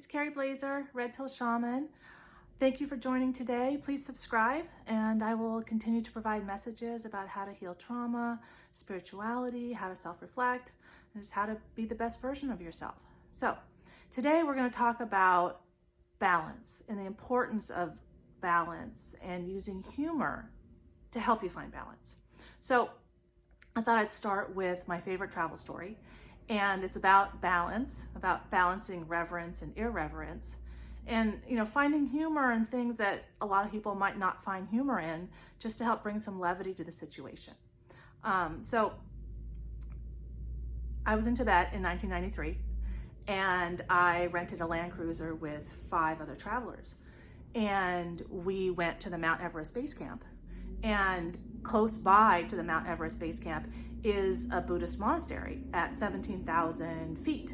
it's Carrie Blazer, Red Pill Shaman. Thank you for joining today. Please subscribe, and I will continue to provide messages about how to heal trauma, spirituality, how to self-reflect, and just how to be the best version of yourself. So today we're going to talk about balance and the importance of balance and using humor to help you find balance. So I thought I'd start with my favorite travel story. And it's about balance, about balancing reverence and irreverence, and finding humor in things that a lot of people might not find humor in, just to help bring some levity to the situation. So I was in Tibet in 1993, and I rented a Land Cruiser with 5 other travelers, and we went to the Mount Everest base camp. And close by to the Mount Everest base camp is a Buddhist monastery at 17,000 feet.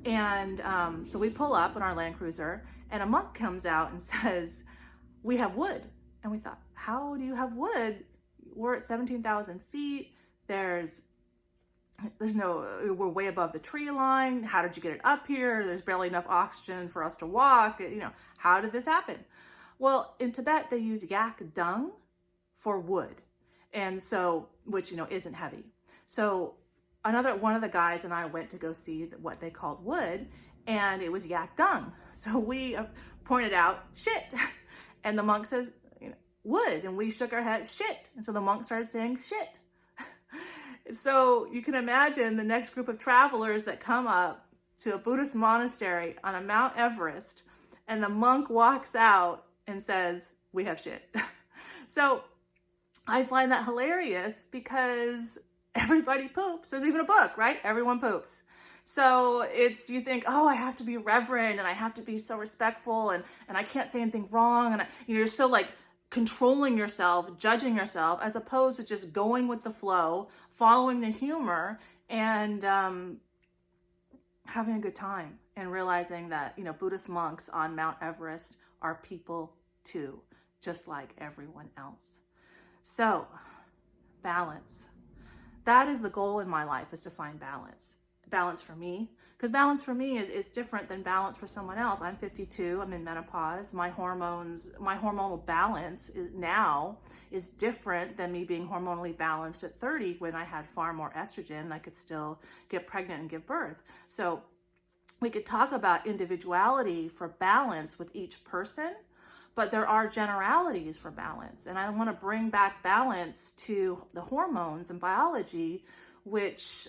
And so we pull up in our Land Cruiser, and a monk comes out and says, "We have wood." And we thought, how do you have wood? We're at 17,000 feet. We're way above the tree line. How did you get it up here? There's barely enough oxygen for us to walk. How did this happen? Well, in Tibet, they use yak dung for wood. And so, which, isn't heavy. So one of the guys and I went to go see what they called wood, and it was yak dung. So we pointed out, shit. And the monk says, wood. And we shook our heads, shit. And so the monk started saying shit. So you can imagine the next group of travelers that come up to a Buddhist monastery on a Mount Everest, and the monk walks out and says, "We have shit." So I find that hilarious because everybody poops. There's even a book, right? Everyone poops. So you think, oh, I have to be reverent and I have to be so respectful and I can't say anything wrong. And you're so like controlling yourself, judging yourself, as opposed to just going with the flow, following the humor, and having a good time, and realizing that, Buddhist monks on Mount Everest are people too, just like everyone else. So, balance. That is the goal in my life, is to find balance. Balance for me, because balance for me is different than balance for someone else. I'm 52, I'm in menopause. My hormonal balance is different than me being hormonally balanced at 30, when I had far more estrogen and I could still get pregnant and give birth. So we could talk about individuality for balance with each person, but there are generalities for balance. And I want to bring back balance to the hormones and biology, which,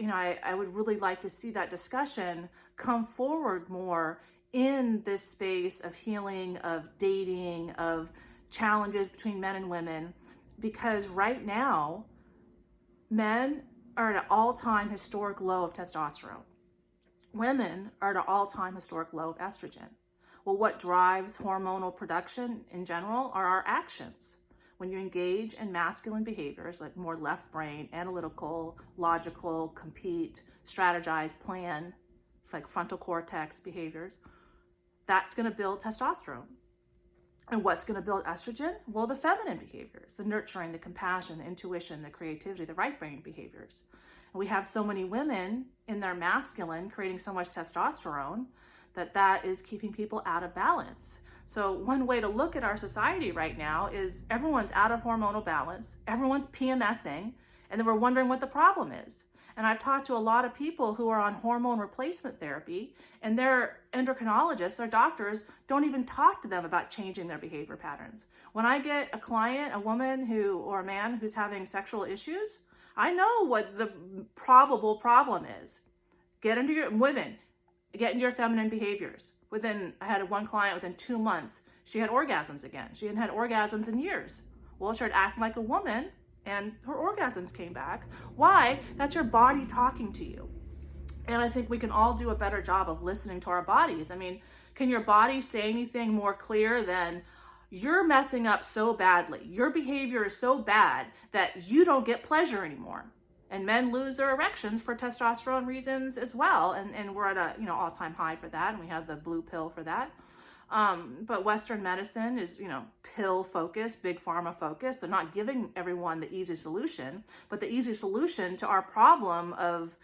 I would really like to see that discussion come forward more in this space of healing, of dating, of challenges between men and women. Because right now, men are at an all-time historic low of testosterone. Women are at an all-time historic low of estrogen. Well, what drives hormonal production in general are our actions. When you engage in masculine behaviors, like more left brain, analytical, logical, compete, strategize, plan, like frontal cortex behaviors, that's going to build testosterone. And what's going to build estrogen? Well, the feminine behaviors, the nurturing, the compassion, the intuition, the creativity, the right brain behaviors. And we have so many women in their masculine creating so much testosterone that is keeping people out of balance. So one way to look at our society right now is everyone's out of hormonal balance, everyone's PMSing, and then we're wondering what the problem is. And I've talked to a lot of people who are on hormone replacement therapy, and their endocrinologists, their doctors, don't even talk to them about changing their behavior patterns. When I get a client, a woman or a man who's having sexual issues, I know what the probable problem is. Get into your feminine behaviors. I had one client within 2 months, she had orgasms again. She hadn't had orgasms in years. Well, she started acting like a woman, and her orgasms came back. Why? That's your body talking to you. And I think we can all do a better job of listening to our bodies. I mean, can your body say anything more clear than, you're messing up so badly, your behavior is so bad that you don't get pleasure anymore? And men lose their erections for testosterone reasons as well. And we're at a all-time high for that. And we have the blue pill for that. But Western medicine is, pill focused, big pharma focused. They're not giving everyone the easy solution, but the easy solution to our problem of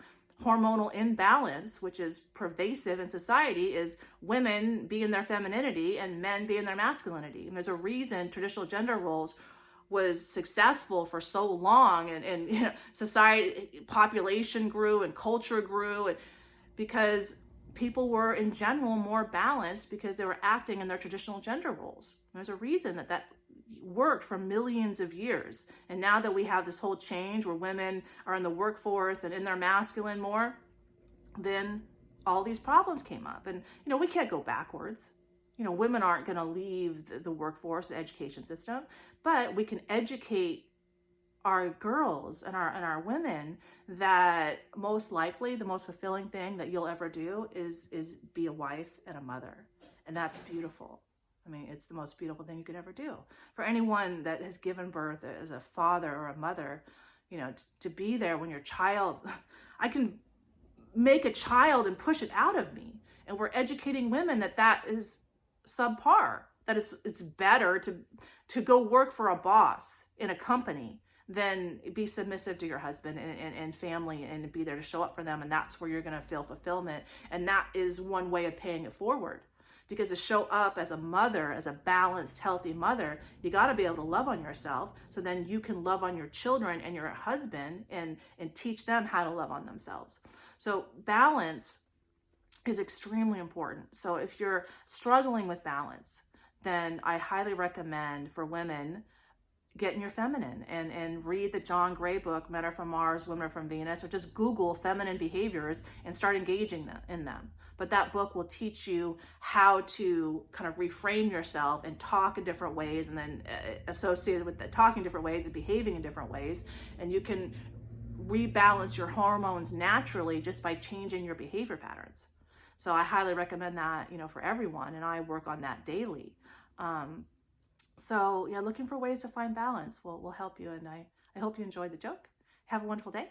hormonal imbalance, which is pervasive in society, is women being their femininity and men being their masculinity. And there's a reason traditional gender roles was successful for so long, and you know, society, population grew and culture grew, and because people were in general more balanced because they were acting in their traditional gender roles. There's a reason that that worked for millions of years. And now that we have this whole change where women are in the workforce and in their masculine more, then all these problems came up. And, you know, we can't go backwards. You know, women aren't going to leave the workforce, the education system, but we can educate our girls and our women that most likely the most fulfilling thing that you'll ever do is be a wife and a mother. And that's beautiful. I mean, it's the most beautiful thing you could ever do. For anyone that has given birth as a father or a mother, you know, to be there when your child, I can make a child and push it out of me. And we're educating women that that is subpar, that it's better to go work for a boss in a company than be submissive to your husband and family and be there to show up for them. And that's where you're going to feel fulfillment. And that is one way of paying it forward. Because to show up as a mother, as a balanced, healthy mother, you got to be able to love on yourself. So then you can love on your children and your husband and teach them how to love on themselves. So balance is extremely important. So if you're struggling with balance, then I highly recommend for women, get in your feminine and read the John Gray book, Men Are From Mars, Women Are From Venus, or just Google feminine behaviors and start engaging in them. But that book will teach you how to kind of reframe yourself and talk in different ways, and then associated with the talking different ways and behaving in different ways. And you can rebalance your hormones naturally just by changing your behavior patterns. So I highly recommend that, you know, for everyone. And I work on that daily. So yeah, looking for ways to find balance will help you. And I hope you enjoyed the joke. Have a wonderful day.